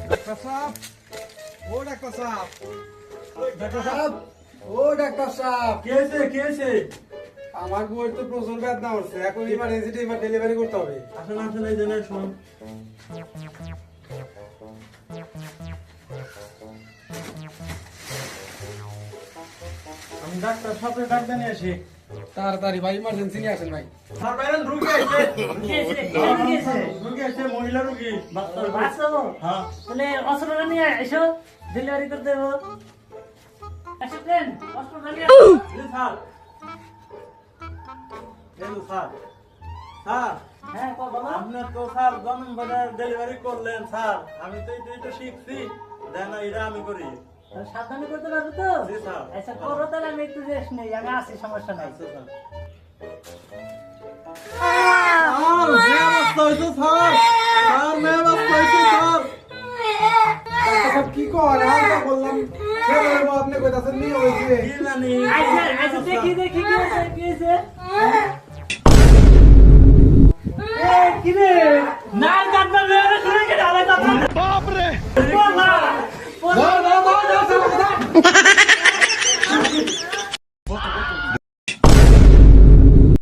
Doctor সাহেব, ও doctor সাহেব, doctor সাহেব, ও ডাক্তার সাহেব, কি হয়েছে কি হয়েছে? আমার বউয়ের তো প্রচুর বেদনা হচ্ছে, এখন ইমার্জেন্সি ডেলিভারি করতে হবে। আসেন আসেন, এই জন্য শুন। আমি ডাক্তার সাহেবের ডাক্তার নিয়ে আসি। তাড়াতাড়ি ভাই, ইমার্জেন্সি নিয়ে আসেন ভাই। স্যার বাইরেন, রুগী আইছে। রুগী আইছে, মহিলা রুগী। বাচ্চাও হ্যাঁ, তাহলে অস্ত্রটা নিয়ে এসো, ডেলিভারি করে দেবো। আসেন, অস্ত্রটা নিয়ে জি স্যার। এই তো স্যার। স্যার, হ্যাঁ বলো। আপনি তো স্যার জন্ম ডেলিভারি করলেন স্যার। আমি তো এটা শিখছি, দেন এটা আমি করি। সাবধানে করতে পারবো তো? জি স্যার। আচ্ছা করো, তাহলে আমি একটু রেস্ট নেই, আমি আসি, সমস্যা নাই। আচ্ছা স্যার। মেয়ে বাচ্চা হয়েছে স্যার। স্যার, মেয়ে বাচ্চা হয়েছে স্যার। ডাক্তার সাহেব কি করে? আমরা বললাম ছেলে বউ, আপনি কইতাছেন নিয়ে হয়েছে। কি জানি? আচ্ছা আচ্ছা, দেখি দেখি কি হয়েছে, কি হয়েছে? এ, কি রে? না কাটনা মেরে শুনে কি ডালে কথা? বাপ রে! না, না, না, না, না, না, না।